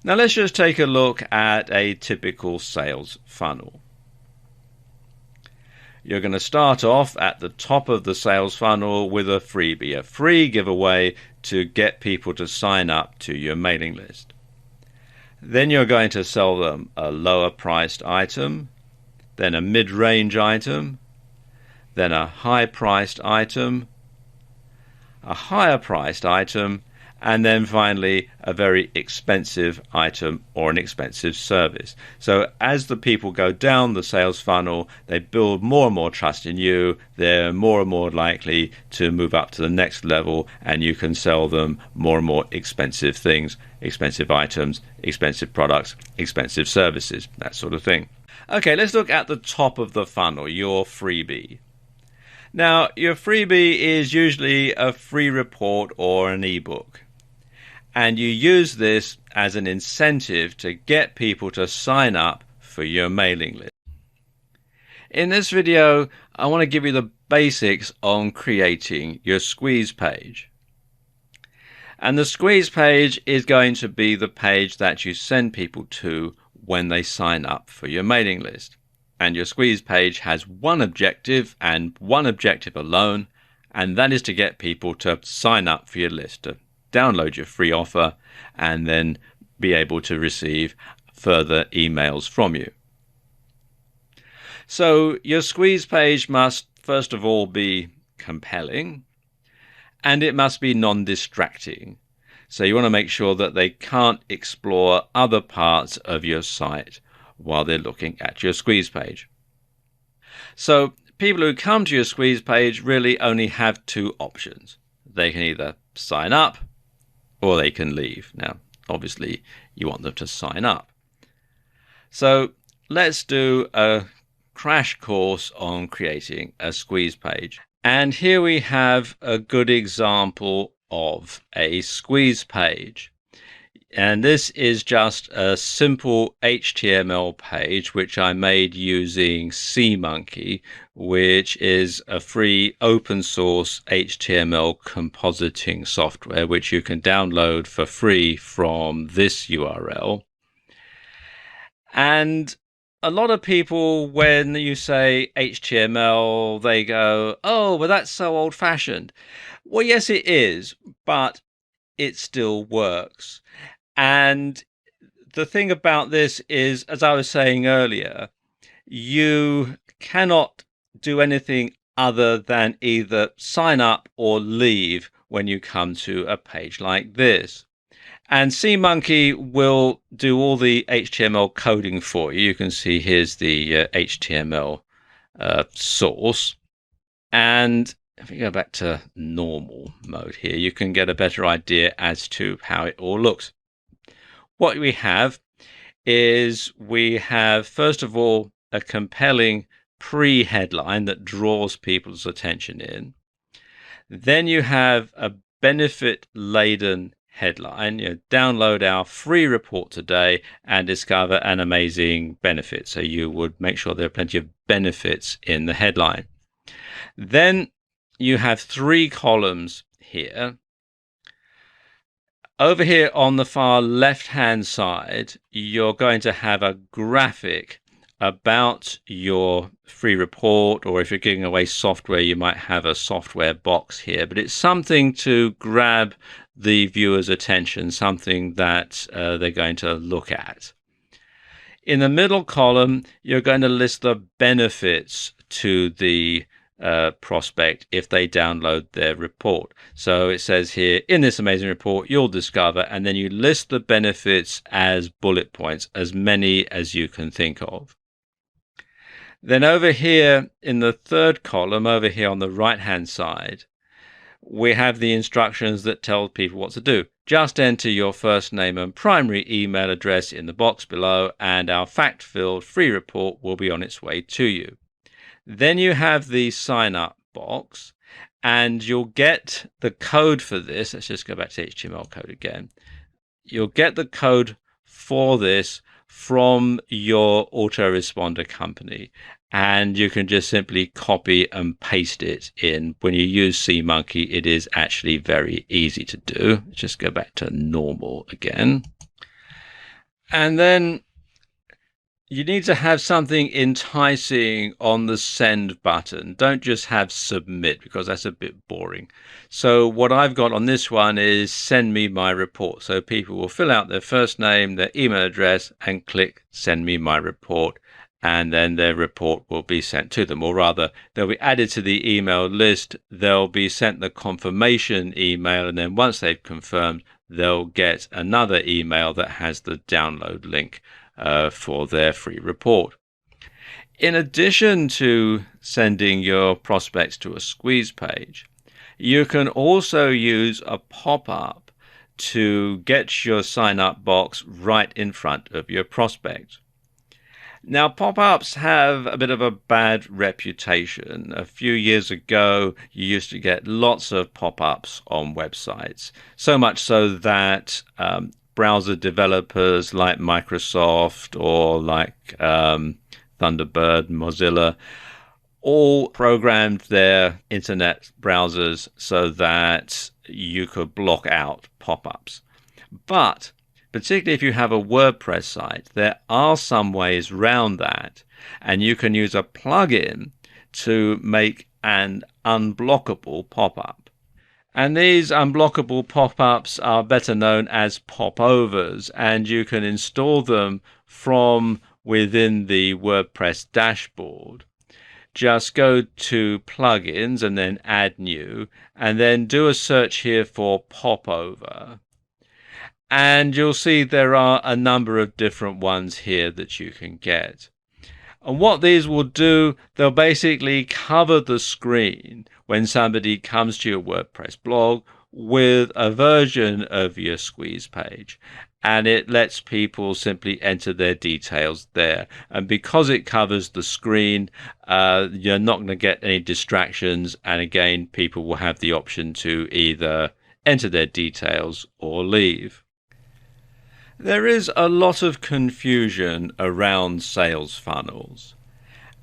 Now let's just take a look at a typical sales funnel. You're going to start off at the top of the sales funnel with a freebie, a free giveaway to get people to sign up to your mailing list. Then you're going to sell them a lower priced item, then a mid-range item, then a high priced item, a higher priced item, and then finally a very expensive item or an expensive service. So as the people go down the sales funnel, they build more and more trust in you. They're more and more likely to move up to the next level, and you can sell them more and more expensive things, expensive items, expensive products, expensive services, that sort of thing. Okay, let's look at the top of the funnel, your freebie. Now, your freebie is usually a free report or an ebook. And you use this as an incentive to get people to sign up for your mailing list. In this video, I want to give you the basics on creating your squeeze page. And the squeeze page is going to be the page that you send people to when they sign up for your mailing list. And your squeeze page has one objective and one objective alone, and that is to get people to sign up for your list, to download your free offer, and then be able to receive further emails from you. So your squeeze page must first of all be compelling, and it must be non-distracting. So you want to make sure that they can't explore other parts of your site while they're looking at your squeeze page. So people who come to your squeeze page really only have two options. They can either sign up or they can leave. Now, obviously, you want them to sign up. So let's do a crash course on creating a squeeze page. And here we have a good example of a squeeze page. And this is just a simple HTML page which I made using SeaMonkey, which is a free open source HTML compositing software which you can download for free from this URL. And a lot of people, when you say HTML, they go, "Oh, well, that's so old-fashioned." Well, yes, it is, but it still works. And the thing about this is, as I was saying earlier, you cannot do anything other than either sign up or leave when you come to a page like this. And SeaMonkey will do all the HTML coding for you. You can see here's the HTML source. And if we go back to normal mode here, you can get a better idea as to how it all looks. What we have is first of all, a compelling pre-headline that draws people's attention in. Then you have a benefit-laden headline. Download our free report today and discover an amazing benefit. So you would make sure there are plenty of benefits in the headline. Then you have three columns here. Over here on the far left-hand side, you're going to have a graphic about your free report, or if you're giving away software, you might have a software box here, but it's something to grab the viewer's attention, something that they're going to look at. In the middle column, you're going to list the benefits to the prospect if they download their report. So it says here, in this amazing report, you'll discover, and then you list the benefits as bullet points, as many as you can think of. Then over here in the third column, over here on the right-hand side, we have the instructions that tell people what to do. Just enter your first name and primary email address in the box below, and our fact-filled free report will be on its way to you. Then you have the sign up box, and you'll get the code for this. Let's just go back to HTML code again. You'll get the code for this from your autoresponder company, and you can just simply copy and paste it in. When you use SeaMonkey, it is actually very easy to do. Just go back to normal again. And then you need to have something enticing on the send button. Don't just have submit, because that's a bit boring. So what I've got on this one is send me my report. So people will fill out their first name, their email address, and click send me my report. And then their report will be sent to them. Or rather, they'll be added to the email list. They'll be sent the confirmation email. And then once they've confirmed, they'll get another email that has the download link for their free report. In addition to sending your prospects to a squeeze page, you can also use a pop-up to get your sign-up box right in front of your prospect. Now, pop-ups have a bit of a bad reputation. A few years ago, you used to get lots of pop-ups on websites, so much so that browser developers like Microsoft or like Thunderbird, Mozilla, all programmed their internet browsers so that you could block out pop-ups. But particularly if you have a WordPress site, there are some ways around that, and you can use a plugin to make an unblockable pop-up. And these unblockable pop-ups are better known as popovers, and you can install them from within the WordPress dashboard. Just go to plugins and then add new, and then do a search here for popover. And you'll see there are a number of different ones here that you can get. And what these will do, they'll basically cover the screen when somebody comes to your WordPress blog with a version of your squeeze page. And it lets people simply enter their details there. And because it covers the screen, you're not going to get any distractions. And again, people will have the option to either enter their details or leave. There is a lot of confusion around sales funnels,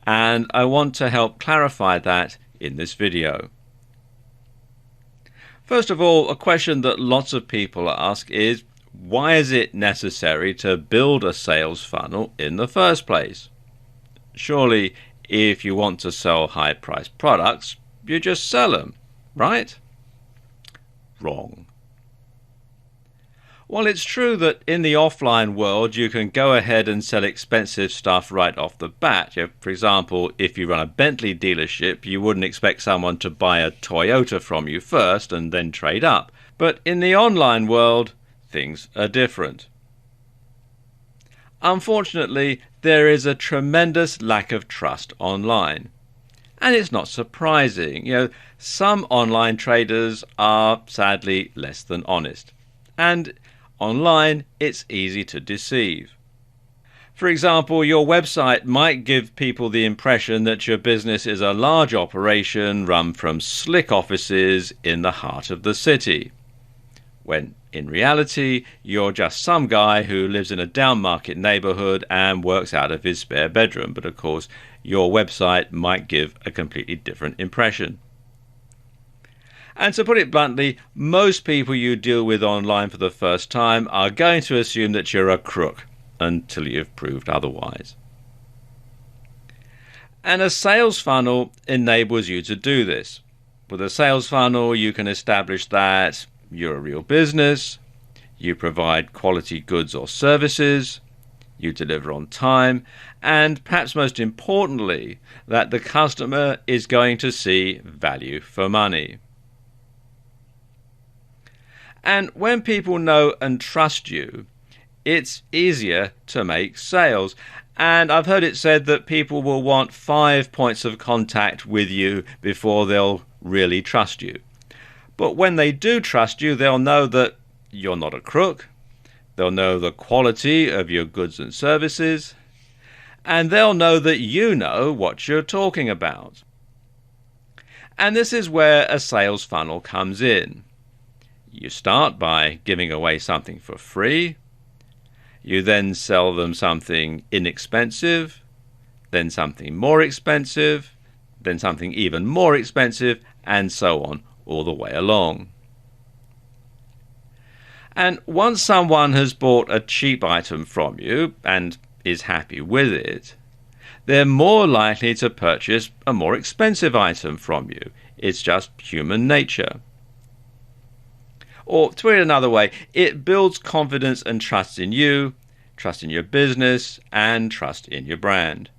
and I want to help clarify that in this video. First of all, a question that lots of people ask is, why is it necessary to build a sales funnel in the first place? Surely, if you want to sell high-priced products, you just sell them, right? Wrong. Well, it's true that in the offline world, you can go ahead and sell expensive stuff right off the bat. For example, if you run a Bentley dealership, you wouldn't expect someone to buy a Toyota from you first and then trade up. But in the online world, things are different. Unfortunately, there is a tremendous lack of trust online. And it's not surprising. Some online traders are sadly less than honest. And online, it's easy to deceive. For example, your website might give people the impression that your business is a large operation run from slick offices in the heart of the city, when in reality, you're just some guy who lives in a down-market neighborhood and works out of his spare bedroom. But of course, your website might give a completely different impression. And to put it bluntly, most people you deal with online for the first time are going to assume that you're a crook until you've proved otherwise. And a sales funnel enables you to do this. With a sales funnel, you can establish that you're a real business, you provide quality goods or services, you deliver on time, and perhaps most importantly, that the customer is going to see value for money. And when people know and trust you, it's easier to make sales. And I've heard it said that people will want 5 points of contact with you before they'll really trust you. But when they do trust you, they'll know that you're not a crook. They'll know the quality of your goods and services. And they'll know that you know what you're talking about. And this is where a sales funnel comes in. You start by giving away something for free. You then sell them something inexpensive, then something more expensive, then something even more expensive, and so on, all the way along. And once someone has bought a cheap item from you and is happy with it, they're more likely to purchase a more expensive item from you. It's just human nature. Or to put it another way, it builds confidence and trust in you, trust in your business, and trust in your brand.